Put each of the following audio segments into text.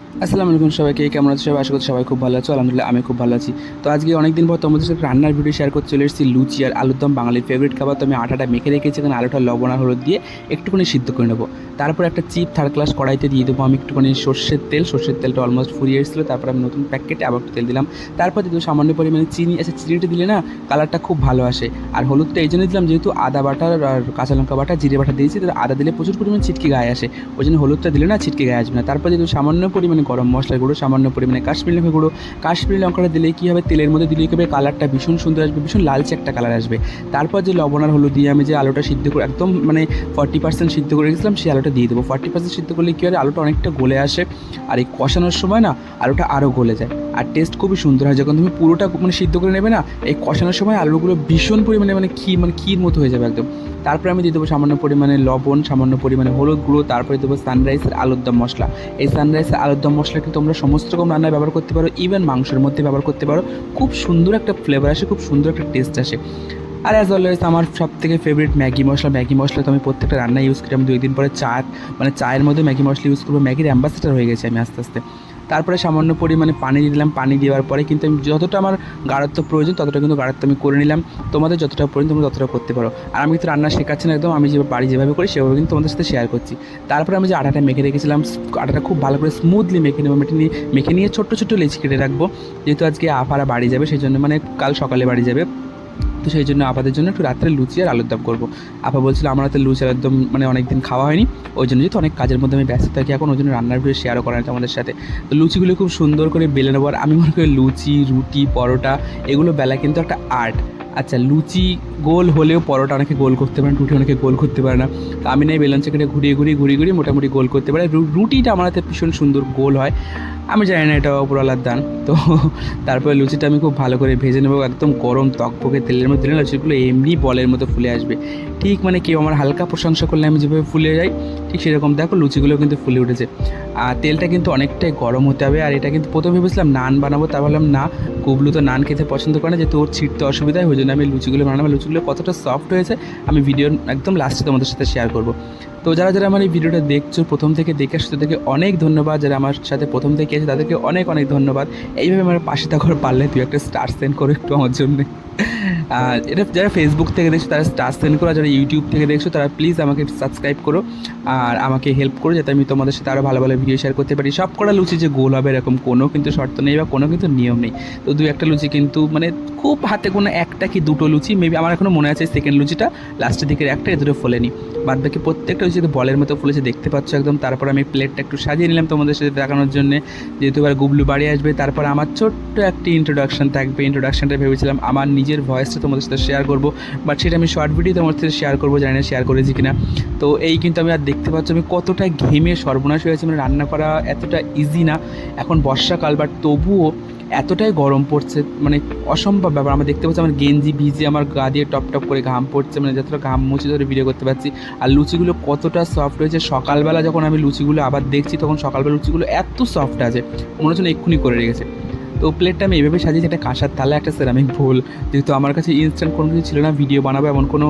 আসসালামু আলাইকুম সবাইকে, কেমন আছো সবাই? আশা করছি সবাই খুব ভালো আছো। আলহামদুলিল্লাহ আমি খুব ভালো আছি। তো আজকে অনেকদিন পর তোমাদের সাথে রান্নার ভিডিও শেয়ার করতে চলে এসেছি। লুচি আর আলুর দম বাঙালির ফেভারিট খাবার। তো আমি আটাটা মেখে রেখেছি, এখানে আলুটা লবণ আর হলুদ দিয়ে একটুখানি সিদ্ধ করে নেবো। তারপর একটা চিপ থার্ড ক্লাস কড়াইতে দিয়ে দেবো আমি একটুখানি সর্ষের তেলটা অলমোস্ট ফুরিয়ে এসেছিলো। তারপর আমি নতুন প্যাকেটে আবার একটু তেল দিলাম। তারপর দিয়ে সামান্য পরিমাণে চিনি। আচ্ছা, চিনিটা দিলে না কালারটা খুব ভালো আসে। আর হলুদটা এই জন্য দিলাম যেহেতু আদা বাটার আর কাঁচা লঙ্কা বাটা জিরে বাটা দিয়েছি, তাহলে আদা দিলে প্রচুর পরিমাণে ছিটকে গায়ে আসে, ওই জন্য হলুদটা দিলে না ছিটকে গায়ে আসবে না। তারপর দিয়ে সামান্য পরিমাণে গরম মশলা গুঁড়ো, সামান্য পরিমাণে কাশ্মীরি লঙ্কা গুঁড়ো। কাশ্মীরি লঙ্কাটা দিলে কী হবে, তেলের মধ্যে দিলে কী হবে, কালারটা ভীষণ সুন্দর আসবে, ভীষণ লালচে একটা কালার আসবে। তারপর যে লবণ আর হলুদ দিয়ে আমি যে আলুটা সিদ্ধ করে একদম 40% সিদ্ধ করে রেখেছিলাম, সেই আলুটা দিয়ে দেবো। 40% সিদ্ধ করলে কী হয়, আলুটা অনেকটা গলে আসে, আর এই কষানোর সময় না আলুটা আরও গলে যায়, আর টেস্ট খুবই সুন্দর হয়। যখন তুমি পুরোটা সিদ্ধ করে নেবে না, এই কষানোর সময় আলুগুলো ভীষণ পরিমাণে ক্ষীর মতো হয়ে যাবে একদম। তারপরে আমি দিয়ে দেবো সামান্য পরিমাণে লবণ, সামান্য পরিমাণে হলুদ গুঁড়ো, তারপরে দেবো সানরাইসের আলুর দম মশলা। এই সানরাইসের আলুর দম মশলা কিন্তু তোমরা সমস্ত রকম রান্নায় ব্যবহার করতে পারো, ইভেন মাংসের মধ্যে ব্যবহার করতে পারো। খুব সুন্দর একটা ফ্লেভার আসে, খুব সুন্দর একটা টেস্ট আসে। আর অ্যাজ অলওয়েজ আমার সব থেকে ফেভারিট ম্যাগি মশলা। ম্যাগি মশলা তো আমি প্রত্যেকটা রান্নায় ইউজ করি। আমি 2 দিন পরে চায়ের মধ্যে ম্যাগি মশলা ইউজ করবো। ম্যাগির অ্যাম্বাসেডার হয়ে গেছে আমি আস্তে আস্তে। তারপরে সামান্য পরিমাণে পানি দিয়ে দিলাম। পানি দেওয়ার পরে কিন্তু আমি যতটা আমার গাঢ়ত্ব প্রয়োজন ততটা কিন্তু গাঢ়ত্ব আমি করে নিলাম। তোমাদের যতটা প্রয়োজন তোমরা ততটা করতে পারো। আর আমি কিন্তু রান্না শেখাচ্ছি না একদম, আমি যেভাবে করি সেভাবে কিন্তু তোমাদের সাথে শেয়ার করছি। তারপরে আমি যে আটাটা মেখে রেখেছিলাম, আটাটা খুব ভালো করে স্মুথলি মেখে নেবো। মেখে নিয়ে ছোট্টো ছোট্টো লেচি কেটে রাখবো, যেহেতু আজকে আপারা বাড়ি যাবে সেই জন্য, কাল সকালে বাড়ি যাবে, তো সেই জন্য আপাদের জন্য একটু রাত্রে লুচি আর আলুর দম করবো। আপা বলছিল আমার হাতে লুচি আর একদম অনেক দিন খাওয়া হয়নি, ওই জন্য যেহেতু অনেক কাজের মধ্যে আমি ব্যস্ত থাকি এখন, ওই জন্য রান্নার ভিডিও শেয়ারও করা হয়নি তোমাদের সাথে। তো লুচিগুলো খুব সুন্দর করে বেলে নেবো। আর আমি মনে করি লুচি, রুটি, পরোটা এগুলো বেলা কিন্তু একটা আর্ট। আচ্ছা, লুচি গোল হলেও পরোটা অনেকে গোল করতে পারে, রুটি অনেকে গোল করতে পারে না। তো আমি না বেলন চেকেটে ঘুরিয়ে মোটামুটি গোল করতে পারে। রুটিটা আমার হাতে ভীষণ সুন্দর গোল হয়, আমি জানি না এটা উপরওয়ালার দান। তো তারপরে লুচিটা আমি খুব ভালো করে ভেজে নেবো, একদম গরম তকপকে তেলের মধ্যে দিলে লুচিগুলো এমনি বলের মতো ফুলে আসবে। ঠিক কেউ আমার হালকা প্রশংসা করলে আমি যেভাবে ফুলে যাই, ঠিক সেরকম দেখো লুচিগুলো কিন্তু ফুলে উঠেছে। আর তেলটা কিন্তু অনেকটাই গরম হতে হবে। আর এটা কিন্তু প্রথমে ভেবেছিলাম নান বানাবো, তা ভাবলাম না, গুবলু তো নান খেতে পছন্দ করে না, যেহেতু ওর ছিটতে অসুবিধা হয়, ওই জন্য আমি লুচিগুলো বানাবো। লুচিগুলো কতটা সফট হয়েছে আমি ভিডিওর একদম লাস্টে তোমাদের সাথে শেয়ার করবো। তো যারা যারা আমার এই ভিডিওটা দেখছো প্রথম থেকে দেখে আসছো তাদেরকে অনেক ধন্যবাদ, যারা আমার সাথে প্রথম থেকে আছে তাদেরকে অনেক অনেক ধন্যবাদ। এইভাবে আমার পাশে থাকার পারলে তুই একটা স্টার সেন্ড করো একটু আমার জন্যে। আর এটা যারা ফেসবুক থেকে দেখছো তারা স্টার সেন্ড করো, যারা ইউটিউব থেকে দেখছো তারা প্লিজ আমাকে সাবস্ক্রাইব করো আর আমাকে হেল্প করো, যাতে আমি তোমাদের সাথে আরও ভালো ভালো ভিডিও শেয়ার করতে পারি। সব কটা লুচি যে গোল হবে এরকম কোনো কিন্তু শর্ত নেই বা কোনো কিন্তু নিয়ম নেই। তো 2-1টা লুচি কিন্তু খুব হাতে কোনো 1টা কি 2টো লুচি মেবি আমার এখনও মনে আছে, সেকেন্ড লুচিটা লাস্টের দিকের একটা, এ দুটো ফোলেনি, বাদ বাকি প্রত্যেকটা লুচি বলের মতো ফুলেছে, দেখতে পাচ্ছ একদম। তারপর আমি প্লেটটা একটু সাজিয়ে নিলাম তোমাদের সাথে দেখানোর জন্য, যেহেতু এবার গুবলু বাড়ি আসবে। তারপর আমার ছোট্ট একটি ইন্ট্রোডাকশন থাকবে। ইন্ট্রোডাকশনটা ভেবেছিলাম আমার নিজের ভয়েসটা তোমাদের সাথে শেয়ার করবো, বাট সেটা আমি শর্ট ভিডিও তোমাদের সাথে শেয়ার করবো, জানি না শেয়ার করেছি কিনা। তো এই কিন্তু আমি আর দেখতে পাচ্ছ আমি কতটা ঘেমে সর্বনাশ হয়েছে। রান্না করা এতটা ইজি না এখন বর্ষাকাল, বাট তবুও এতটাই গরম পড়ছে, অসম্ভব ব্যাপার। আমরা দেখতে পাচ্ছি আমার গেঞ্জি ভিজে আমার গা দিয়ে টপ টপ করে ঘাম পড়ছে, যতটা ঘাম মুছে ধরে ভিডিও করতে পারছি। আর লুচিগুলো কতটা সফট হয়েছে, সকালবেলা যখন আমি লুচিগুলো আবার দেখছি তখন সকালবেলা লুচিগুলো এত সফট আছে মনে হচ্ছে না এক্ষুনি করে রেখেছে। তো প্লেটটা আমি এইভাবে সাজিয়েছি, একটা কাঁসার থালা, একটা সেরামিক বোল, যেহেতু আমার কাছে ইনস্ট্যান্ট কোনো কিছু ছিল না, ভিডিও বানাবো এমন কোনো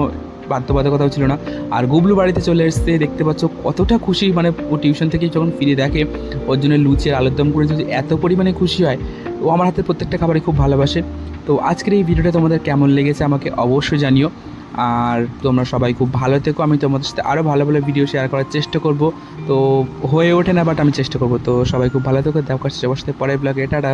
বাধ্যবাধকতাও ছিল না। আর গুবলু বাড়িতে চলে এসছে, দেখতে পাচ্ছ কতটা খুশি, ও টিউশন থেকে যখন ফিরে দেখে ওর জন্য লুচি আর আলুর দম করে যদি এত পরিমাণে খুশি হয়। ও আমার হাতে প্রত্যেকটা খাবারই খুব ভালোবাসে। তো আজকের এই ভিডিওটা তোমাদের কেমন লেগেছে আমাকে অবশ্যই জানিও। আর তোমরা সবাই খুব ভালো থেকো, আমি তোমাদের সাথে আরও ভালো ভালো ভিডিও শেয়ার করার চেষ্টা করব। তো হয়ে ওঠে না, বাট আমি চেষ্টা করব। তো সবাই খুব ভালো থেকো, দেখা হচ্ছে সবার সাথে পরের ব্লগে। টাটা।